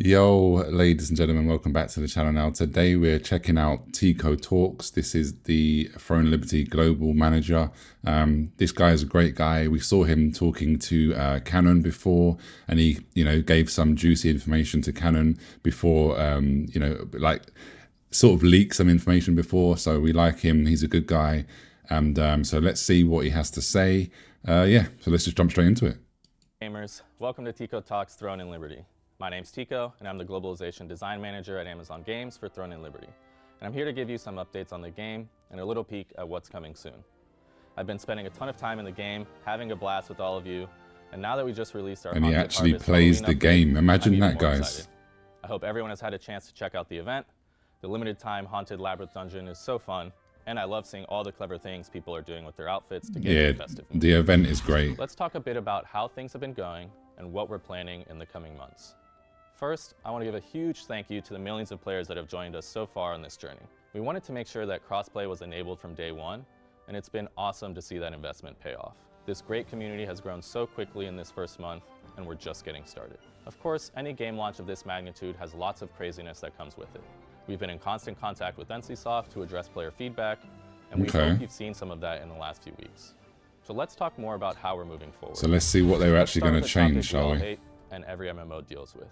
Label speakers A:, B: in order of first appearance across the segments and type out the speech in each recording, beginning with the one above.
A: Yo, ladies and gentlemen, welcome back to the channel. Now, today we're checking out Tico Talks. This is the Throne Liberty Global Manager. This guy is a great guy. We saw him talking to Canon before, and he, gave some juicy information to Canon before, like sort of leaked some information before. So we like him. He's a good guy. And so let's see what he has to say. So let's just jump straight into it.
B: Gamers, welcome to Tico Talks Throne and Liberty. My name's Tico, and I'm the Globalization Design Manager at Amazon Games for Throne and Liberty. And I'm here to give you some updates on the game and a little peek at what's coming soon. I've been spending a ton of time in the game, having a blast with all of you, and now that we just released our
A: And he actually plays the game. Imagine that, guys.
B: Excited. I hope everyone has had a chance to check out the event. The limited time Haunted Labyrinth Dungeon is so fun, and I love seeing all the clever things people are doing with their outfits to get in the festive mood.
A: The event is great.
B: Let's talk a bit about how things have been going and what we're planning in the coming months. First, I want to give a huge thank you to the millions of players that have joined us so far on this journey. We wanted to make sure that crossplay was enabled from day one, and it's been awesome to see that investment pay off. This great community has grown so quickly in this first month, and we're just getting started. Of course, any game launch of this magnitude has lots of craziness that comes with it. We've been in constant contact with NCSoft to address player feedback, and we hope you've seen some of that in the last few weeks. So let's talk more about how we're moving forward.
A: So let's see what they're actually going to change, shall we?
B: And every MMO deals with.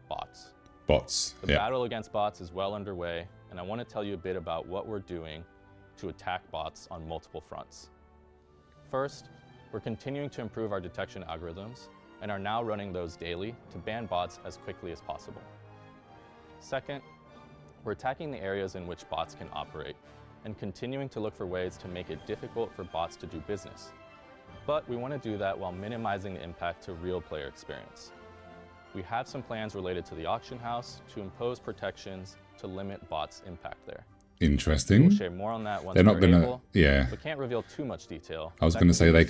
B: Bots.
A: Bots.
B: The battle against bots is well underway, and I want to tell you a bit about what we're doing to attack bots on multiple fronts. First, we're continuing to improve our detection algorithms and are now running those daily to ban bots as quickly as possible. Second, we're attacking the areas in which bots can operate and continuing to look for ways to make it difficult for bots to do business. But we want to do that while minimizing the impact to real player experience. We have some plans related to the auction house to impose protections to limit bots' impact there.
A: Interesting.
B: We'll share more on that once
A: they're not
B: we're
A: gonna,
B: able, but can't reveal too much detail.
A: I was going to say they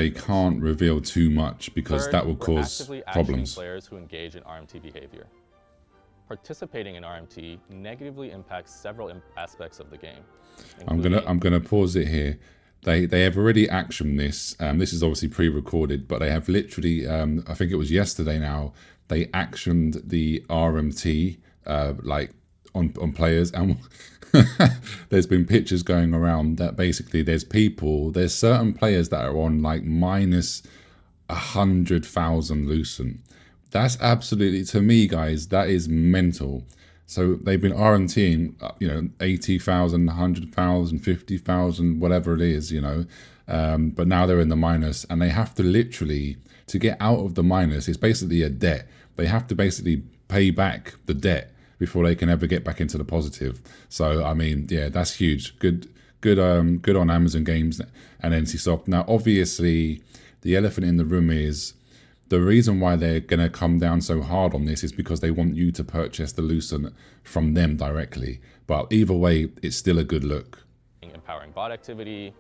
A: can't reveal too much because that will cause problems.
B: Players who engage in RMT behavior. Participating in RMT negatively impacts several aspects of the game.
A: I'm gonna pause it here. They have already actioned this. This is obviously pre-recorded, but they have literally, I think it was yesterday now, they actioned the RMT like on players, and there's been pictures going around that basically there's certain players that are on like minus 100,000 Lucent. That's absolutely, to me, guys, that is mental. So they've been RMTing, 80,000, 100,000, 50,000, whatever it is, but now they're in the minus, and they have to literally, to get out of the minus, it's basically a debt. They have to basically pay back the debt before they can ever get back into the positive. So, I mean, yeah, that's huge. Good on Amazon Games and NCSoft. Now, obviously, the elephant in the room is, the reason why they're going to come down so hard on this is because they want you to purchase the Lucent from them directly. But either way, it's still a good look.
B: Empowering bot activity,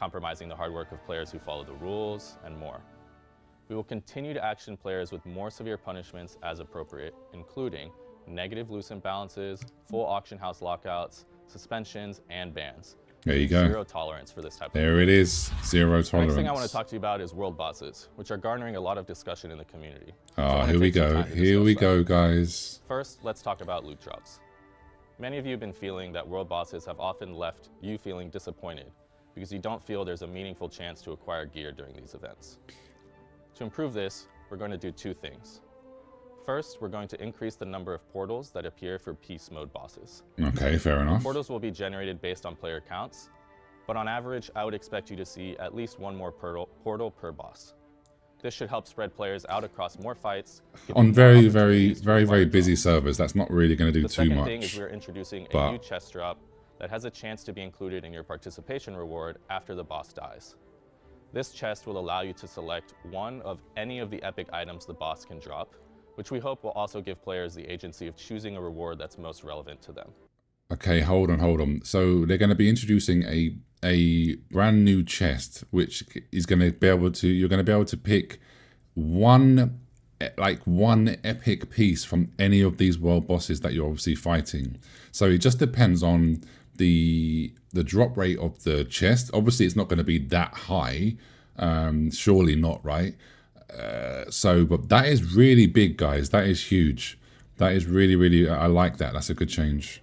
B: compromising the hard work of players who follow the rules, and more. We will continue to action players with more severe punishments as appropriate, including negative Lucent balances, full auction house lockouts, suspensions, and bans.
A: There you go.
B: Zero tolerance for this type of
A: There it is. Zero tolerance.
B: The next thing I want to talk to you about is world bosses, which are garnering a lot of discussion in the community.
A: Oh, here we go. Here we go, guys.
B: First, let's talk about loot drops. Many of you have been feeling that world bosses have often left you feeling disappointed because you don't feel there's a meaningful chance to acquire gear during these events. To improve this, we're going to do two things. First, we're going to increase the number of portals that appear for Peace Mode bosses.
A: Okay, fair enough.
B: Portals will be generated based on player counts, but on average, I would expect you to see at least one more portal per boss. This should help spread players out across more fights.
A: On very busy servers, that's not really going to do too much.
B: The second thing is we're introducing a new chest drop that has a chance to be included in your participation reward after the boss dies. This chest will allow you to select one of any of the epic items the boss can drop, which we hope will also give players the agency of choosing a reward that's most relevant to them.
A: Okay, hold on. So they're going to be introducing a brand new chest, which is going to be able to, you're going to be able to pick one epic piece from any of these world bosses that you're obviously fighting. So it just depends on the drop rate of the chest. Obviously, it's not going to be that high. Surely not, right? But that is really big, guys. That is huge. That is really, really, I like that. That's a good change.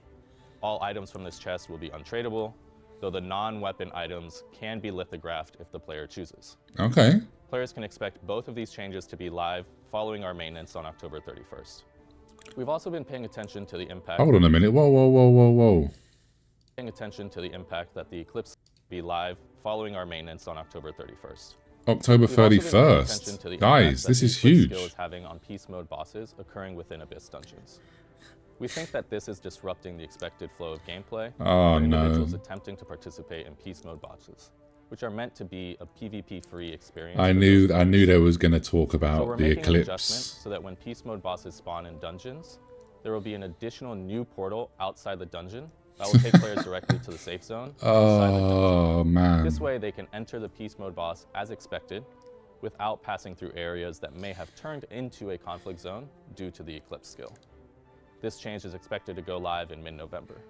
B: All items from this chest will be untradeable, though the non-weapon items can be lithographed if the player chooses.
A: Okay.
B: Players can expect both of these changes to be live following our maintenance on October 31st. We've also been paying attention to the impact.
A: Hold on a minute. Whoa, whoa, whoa, whoa, whoa.
B: Paying attention to the impact that the Eclipse will be live following our maintenance on October 31st.
A: October 31st. Guys, this is huge.
B: Skill is having on Peace Mode bosses occurring within Abyss dungeons. We think that this is disrupting the expected flow of gameplay for individuals attempting to participate in Peace Mode bosses, which are meant to be a PvP-free experience.
A: I knew they was going to talk about the Eclipse.
B: An adjustment so that when Peace Mode bosses spawn in dungeons, there will be an additional new portal outside the dungeon that will take players directly to the safe zone.
A: Oh, man.
B: This way they can enter the Peace Mode boss as expected without passing through areas that may have turned into a conflict zone due to the Eclipse skill. This change is expected to go live in mid-November.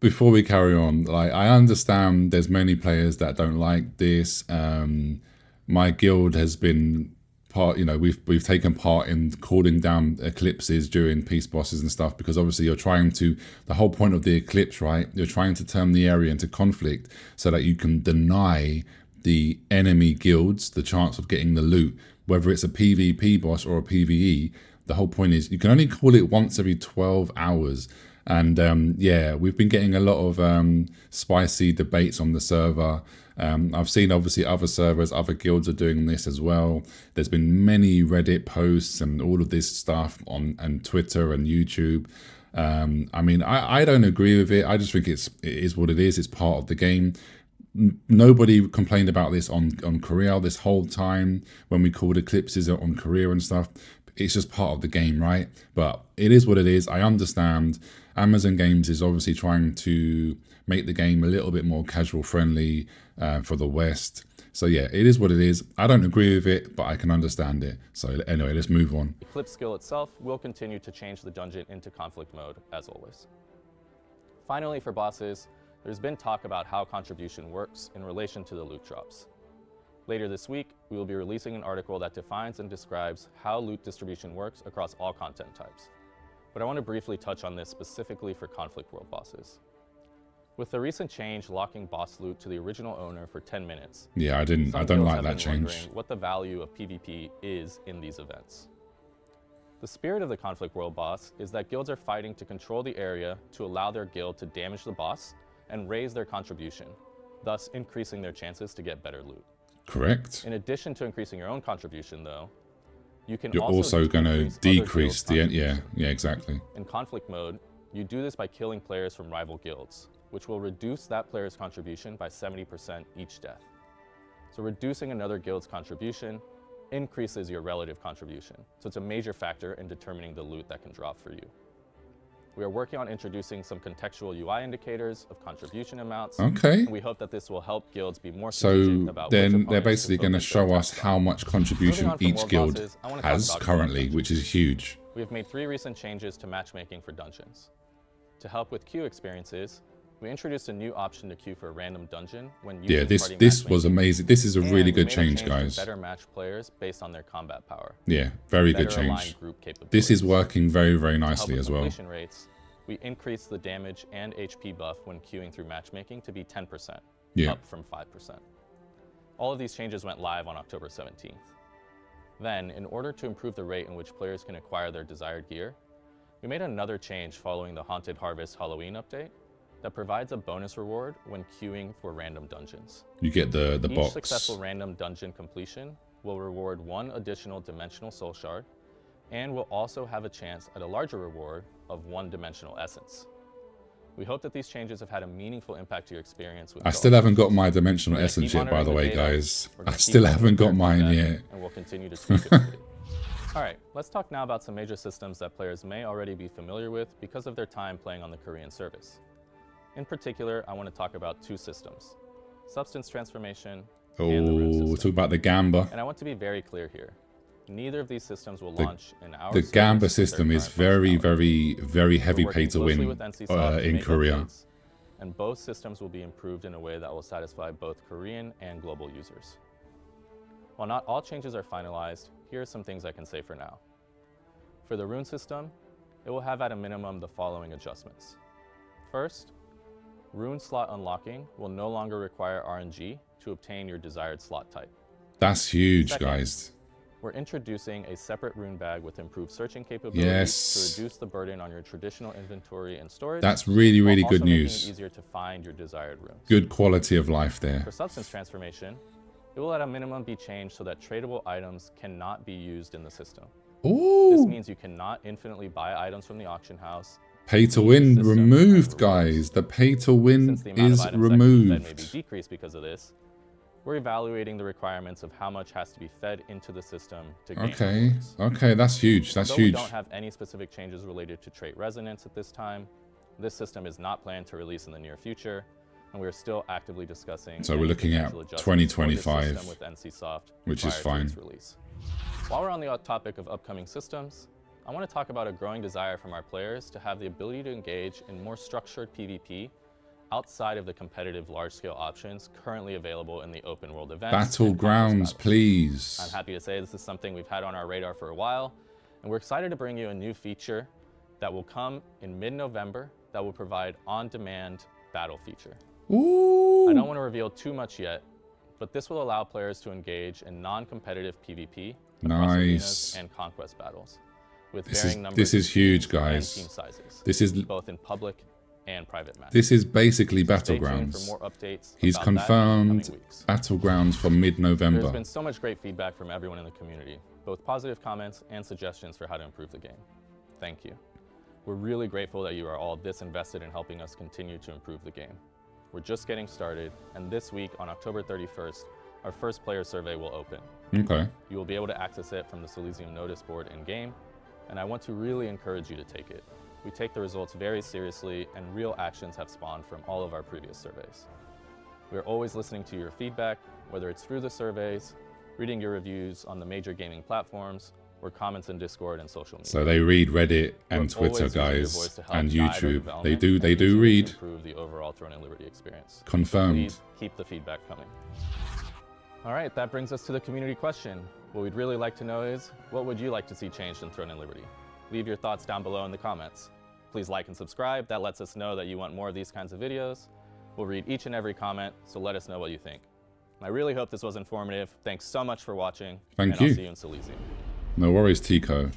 A: Before we carry on, like, I understand there's many players that don't like this. My guild has been part, we've taken part in calling down eclipses during peace bosses and stuff, because obviously the whole point of the eclipse, right? You're trying to turn the area into conflict so that you can deny the enemy guilds the chance of getting the loot, whether it's a PvP boss or a PvE. The whole point is you can only call it once every 12 hours. And yeah, we've been getting a lot of spicy debates on the server. I've seen obviously other servers, other guilds are doing this as well. There's been many Reddit posts and all of this stuff on Twitter and YouTube. I mean, I don't agree with it. I just think it is what it is. It's part of the game. Nobody complained about this on Korea this whole time when we called eclipses on Korea and stuff. It's just part of the game, right? But it is what it is. I understand. Amazon Games is obviously trying to make the game a little bit more casual friendly for the West. So yeah, it is what it is. I don't agree with it, but I can understand it. So anyway, let's move on.
B: Eclipse skill itself will continue to change the dungeon into conflict mode, as always. Finally, for bosses, there's been talk about how contribution works in relation to the loot drops. Later this week, we will be releasing an article that defines and describes how loot distribution works across all content types. But I want to briefly touch on this specifically for Conflict World bosses. With the recent change locking boss loot to the original owner for 10 minutes.
A: Yeah, I don't like that change.
B: What the value of PvP is in these events. The spirit of the Conflict World boss is that guilds are fighting to control the area to allow their guild to damage the boss and raise their contribution, thus increasing their chances to get better loot.
A: Correct.
B: In addition to increasing your own contribution, though,
A: you're also going to decrease the yeah, exactly.
B: In conflict mode, you do this by killing players from rival guilds, which will reduce that player's contribution by 70% each death. So reducing another guild's contribution increases your relative contribution. So it's a major factor in determining the loot that can drop for you. We are working on introducing some contextual UI indicators of contribution amounts.
A: Okay.
B: And we hope that this will help guilds be more strategic about
A: then they're basically going to show us how much contribution each guild has currently, which is huge.
B: We have made 3 recent changes to matchmaking for dungeons. To help with queue experiences, we introduced a new option to queue for a random dungeon when using
A: this was amazing. This is a really good change, guys.
B: Better match players based on their combat power.
A: Yeah, very good change. This is working very, very nicely as well.
B: Rates, we increased the damage and HP buff when queuing through matchmaking to be 10%, up from 5%. All of these changes went live on October 17th. Then, in order to improve the rate in which players can acquire their desired gear, we made another change following the Haunted Harvest Halloween update that provides a bonus reward when queuing for random dungeons.
A: You get the box.
B: Each successful random dungeon completion will reward 1 additional dimensional soul shard, and will also have a chance at a larger reward of 1 dimensional essence. We hope that these changes have had a meaningful impact to your experience with
A: I still haven't got my dimensional essence yet, by the way, guys. I still haven't got mine yet.
B: And we'll continue to tweak it. All right, let's talk now about some major systems that players may already be familiar with because of their time playing on the Korean service. In particular, I want to talk about 2 systems, Substance Transformation and the Rune system.
A: Talk about the Gamba.
B: And I want to be very clear here. Neither of these systems will launch in our
A: The Gamba system is very, very, very heavy pay to win in Korea.
B: And both systems will be improved in a way that will satisfy both Korean and global users. While not all changes are finalized, here are some things I can say for now. For the rune system, it will have at a minimum the following adjustments. First, rune slot unlocking will no longer require RNG to obtain your desired slot type.
A: That's huge,
B: Second,
A: guys.
B: we're introducing a separate rune bag with improved searching capabilities
A: Yes.
B: to reduce the burden on your traditional inventory and storage.
A: That's really, really
B: while
A: good
B: also making
A: news.
B: it easier to find your desired runes.
A: Good quality of life there.
B: For substance transformation, it will at a minimum be changed so that tradable items cannot be used in the system. This
A: Ooh.
B: means you cannot infinitely buy items from the auction house.
A: Pay to
B: use the
A: win
B: system
A: removed,
B: and rewards.
A: guys. The pay to win
B: Since the amount of
A: is
B: items that can be fed may be
A: removed.
B: decreased because of this, we're evaluating the requirements of how much has to be fed into the system to gain
A: Okay.
B: rewards.
A: Okay, that's huge. That's
B: Although we
A: huge.
B: don't have any specific changes related to trait resonance at this time, this system is not planned to release in the near future, and we're still actively discussing.
A: So we're
B: any
A: looking at
B: potential adjustments for this
A: 2025,
B: system with NCSoft
A: which is
B: prior to
A: fine.
B: its release. While we're on the topic of upcoming systems, I want to talk about a growing desire from our players to have the ability to engage in more structured PvP outside of the competitive large-scale options currently available in the open world events. and conquest
A: Battlegrounds,
B: battles.
A: please.
B: I'm happy to say this is something we've had on our radar for a while, and we're excited to bring you a new feature that will come in mid-November that will provide on-demand battle feature.
A: Ooh.
B: I don't want to reveal too much yet, but this will allow players to engage in non-competitive PvP across arenas
A: Nice.
B: and conquest battles with
A: This
B: varying
A: is
B: numbers
A: this
B: of
A: is huge,
B: teams and
A: guys.
B: team sizes,
A: This is
B: both in public and private matches.
A: this is basically
B: Stay tuned for
A: Battlegrounds.
B: more updates.
A: He's
B: about that in the coming
A: confirmed
B: weeks.
A: Battlegrounds for
B: There's
A: mid-November.
B: been so much great feedback from everyone in the community, both positive comments and suggestions for how to improve the game. Thank you. We're really grateful that you are all this invested in helping us continue to improve the game. We're just getting started, and this week on October 31st, our first player survey will open.
A: Okay.
B: You will be able to access it from the Silesium notice board in-game, and I want to really encourage you to take it. We take the results very seriously, and real actions have spawned from all of our previous surveys. We're always listening to your feedback, whether it's through the surveys, reading your reviews on the major gaming platforms, or comments in Discord and social media.
A: So they read Reddit and
B: We're
A: Twitter,
B: always using your
A: guys,
B: voice to help
A: and
B: guide our
A: YouTube.
B: development
A: They
B: and
A: do
B: continue to
A: read.
B: improve the overall Throne and Liberty experience.
A: Confirmed.
B: Please keep the feedback coming. All right, that brings us to the community question. What we'd really like to know is, what would you like to see changed in Throne and Liberty? Leave your thoughts down below in the comments. Please like and subscribe. That lets us know that you want more of these kinds of videos. We'll read each and every comment, so let us know what you think. I really hope this was informative. Thanks so much for watching.
A: Thank
B: and
A: you.
B: I'll see you in Silesium.
A: No worries, Tico.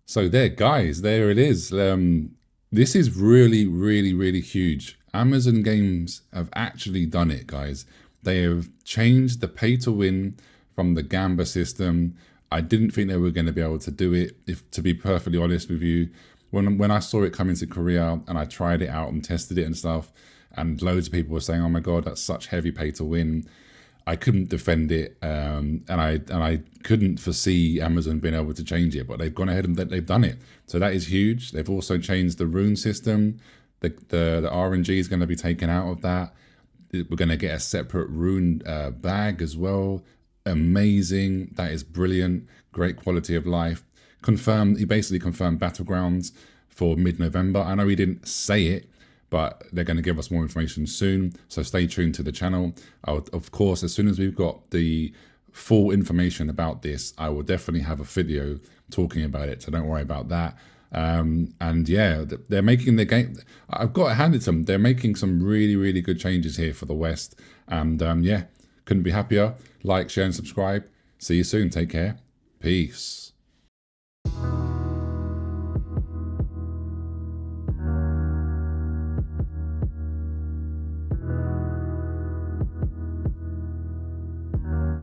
A: So there, guys, there it is. This is really, really, really huge. Amazon Games have actually done it, guys. They have changed the pay to win from the Gamba system. I didn't think they were going to be able to do it, if to be perfectly honest with you. When I saw it coming to Korea and I tried it out and tested it and stuff, and loads of people were saying, "Oh my God, that's such heavy pay to win," I couldn't defend it, and I couldn't foresee Amazon being able to change it, but they've gone ahead and they've done it. So that is huge. They've also changed the rune system. The RNG is going to be taken out of that. We're going to get a separate rune bag as well. Amazing. That is brilliant. Great quality of life. Confirmed. He basically confirmed Battlegrounds for mid-November. I know he didn't say it, but they're going to give us more information soon. So stay tuned to the channel. Of course, as soon as we've got the full information about this, I will definitely have a video talking about it. So don't worry about that. And yeah, they're making the game. I've got to hand it to them. They're making some really, really good changes here for the West. And yeah, couldn't be happier. Like, share, and subscribe. See you soon. Take care. Peace.